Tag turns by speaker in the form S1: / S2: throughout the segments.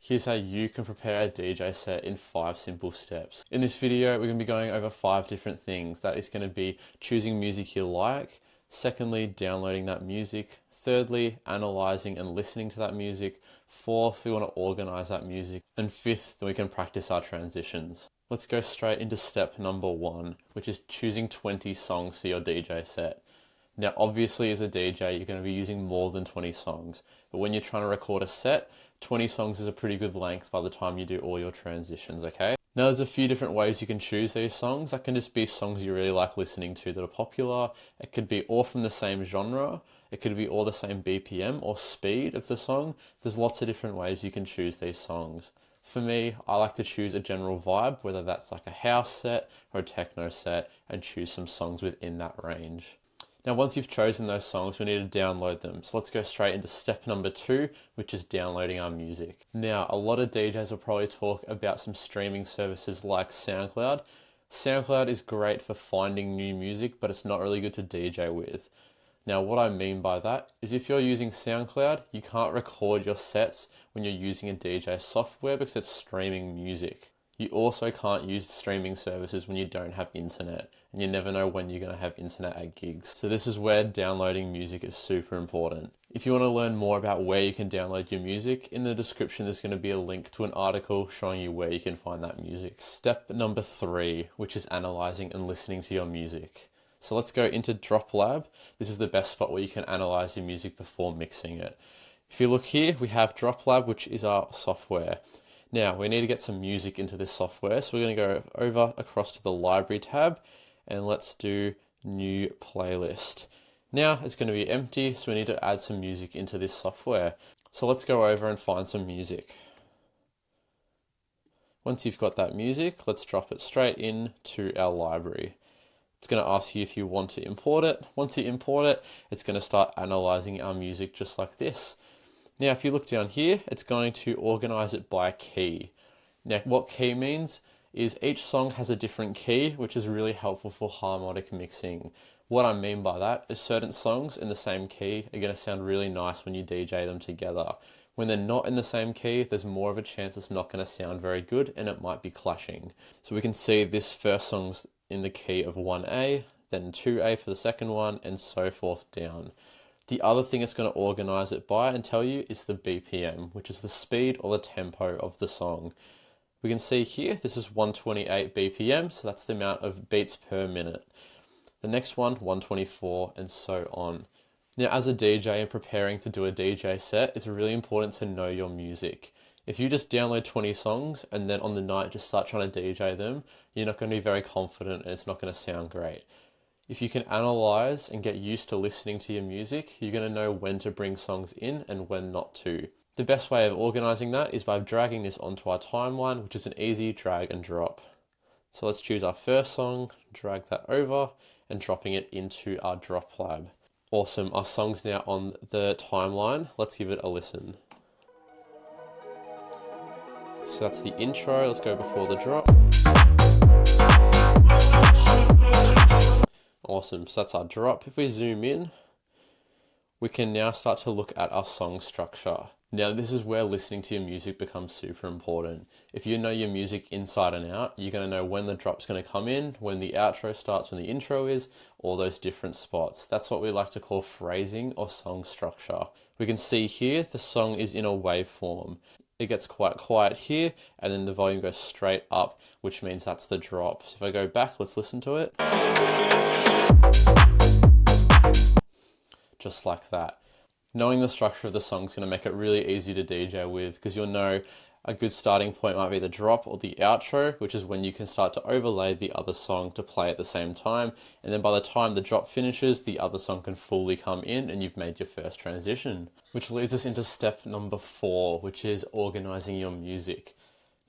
S1: Here's how you can prepare a DJ set in 5 simple steps. In this video, we're going to be going over 5 different things. That is going to be choosing music you like, secondly, downloading that music, thirdly, analysing and listening to that music, fourth, we want to organise that music, and fifth, then we can practice our transitions. Let's go straight into step number 1, which is choosing 20 songs for your DJ set. Now, obviously, as a DJ, you're going to be using more than 20 songs, but when you're trying to record a set, 20 songs is a pretty good length by the time you do all your transitions, okay? Now, there's a few different ways you can choose these songs. That can just be songs you really like listening to that are popular. It could be all from the same genre. It could be all the same BPM or speed of the song. There's lots of different ways you can choose these songs. For me, I like to choose a general vibe, whether that's like a house set or a techno set, and choose some songs within that range. Now, once you've chosen those songs, we need to download them. So let's go straight into step number 2, which is downloading our music. Now, a lot of DJs will probably talk about some streaming services like SoundCloud. SoundCloud is great for finding new music, but it's not really good to DJ with. Now, what I mean by that is if you're using SoundCloud, you can't record your sets when you're using a DJ software because it's streaming music. You also can't use streaming services when you don't have internet, and you never know when you're going to have internet at gigs. So this is where downloading music is super important. If you want to learn more about where you can download your music, in the description there's going to be a link to an article showing you where you can find that music. Step number 3, which is analysing and listening to your music. So let's go into Drop Lab. This is the best spot where you can analyse your music before mixing it. If you look here, we have Drop Lab, which is our software. Now, we need to get some music into this software, so we're going to go over across to the library tab, and let's do new playlist. Now, it's going to be empty, so we need to add some music into this software. So let's go over and find some music. Once you've got that music, let's drop it straight into our library. It's going to ask you if you want to import it. Once you import it, it's going to start analysing our music just like this. Now, if you look down here, it's going to organise it by key. Now, what key means is each song has a different key, which is really helpful for harmonic mixing. What I mean by that is certain songs in the same key are going to sound really nice when you DJ them together. When they're not in the same key, there's more of a chance it's not going to sound very good and it might be clashing. So we can see this first song's in the key of 1A, then 2A for the second one, and so forth down. The other thing it's going to organise it by and tell you is the BPM, which is the speed or the tempo of the song. We can see here, this is 128 BPM, so that's the amount of beats per minute. The next one, 124, and so on. Now, as a DJ and preparing to do a DJ set, it's really important to know your music. If you just download 20 songs and then on the night just start trying to DJ them, you're not going to be very confident and it's not going to sound great. If you can analyse and get used to listening to your music, you're going to know when to bring songs in and when not to. The best way of organising that is by dragging this onto our timeline, which is an easy drag and drop. So let's choose our first song, drag that over, and dropping it into our Drop Lab. Awesome, our song's now on the timeline. Let's give it a listen. So that's the intro, let's go before the drop. Awesome, so that's our drop. If we zoom in, we can now start to look at our song structure. Now, this is where listening to your music becomes super important. If you know your music inside and out, you're going to know when the drop's going to come in, when the outro starts, when the intro is, all those different spots. That's what we like to call phrasing or song structure. We can see here the song is in a waveform. It gets quite quiet here, and then the volume goes straight up, which means that's the drop. So if I go back, let's listen to it. Just like that. Knowing the structure of the song is going to make it really easy to DJ with, because you'll know a good starting point might be the drop or the outro, which is when you can start to overlay the other song to play at the same time. And then by the time the drop finishes, the other song can fully come in and you've made your first transition. Which leads us into step number 4, which is organising your music.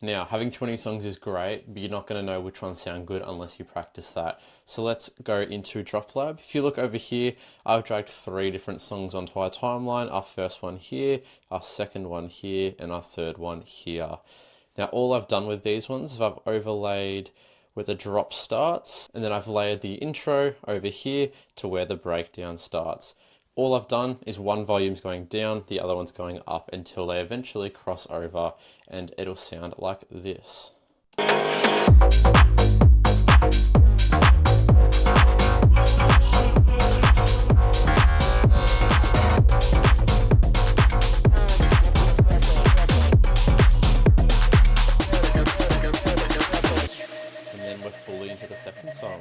S1: Now, having 20 songs is great, but you're not going to know which ones sound good unless you practice that. So let's go into Drop Lab. If you look over here, I've dragged 3 different songs onto our timeline. Our first one here, our second one here, and our third one here. Now, all I've done with these ones is I've overlaid where the drop starts, and then I've layered the intro over here to where the breakdown starts. All I've done is one volume's going down, the other one's going up until they eventually cross over and it'll sound like this. We're fully into the second song.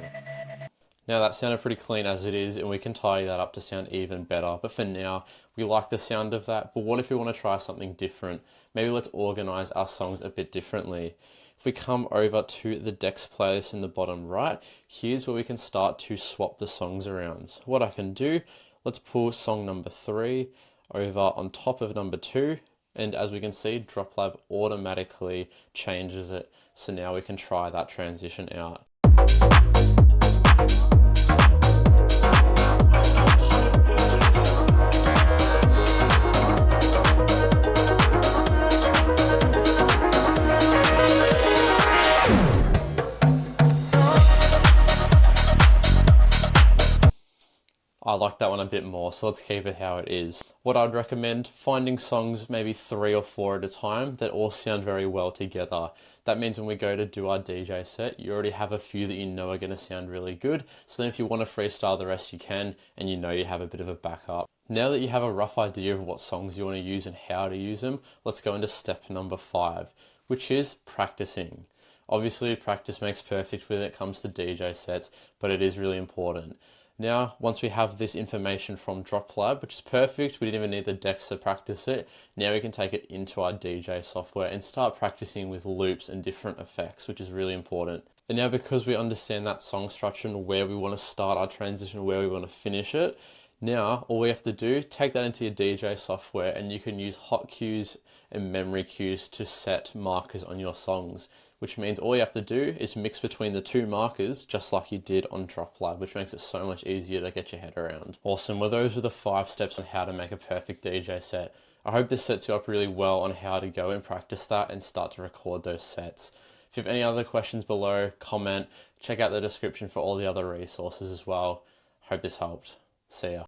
S1: Now that sounded pretty clean as it is, and we can tidy that up to sound even better, but for now we like the sound of that. But what if we want to try something different? Maybe let's organize our songs a bit differently. If we come over to the Decks playlist in the bottom right, here's where we can start to swap the songs around. So what I can do, let's pull song number 3 over on top of number 2, and as we can see, DropLab automatically changes it. So now we can try that transition out. I like that one a bit more, so let's keep it how it is. What I'd recommend, finding songs maybe 3 or 4 at a time that all sound very well together. That means when we go to do our DJ set, you already have a few that you know are going to sound really good, so then if you want to freestyle the rest you can, and you know you have a bit of a backup. Now that you have a rough idea of what songs you want to use and how to use them, let's go into step number 5, which is practicing. Obviously, practice makes perfect when it comes to DJ sets, but it is really important. Now, once we have this information from DropLab, which is perfect, we didn't even need the decks to practice it, now we can take it into our DJ software and start practicing with loops and different effects, which is really important. And now because we understand that song structure and where we want to start our transition, where we want to finish it, now all we have to do, take that into your DJ software and you can use hot cues and memory cues to set markers on your songs, which means all you have to do is mix between the 2 markers just like you did on DropLab, which makes it so much easier to get your head around. Awesome, well those are the 5 steps on how to make a perfect DJ set. I hope this sets you up really well on how to go and practice that and start to record those sets. If you have any other questions below, comment, check out the description for all the other resources as well. Hope this helped. See ya.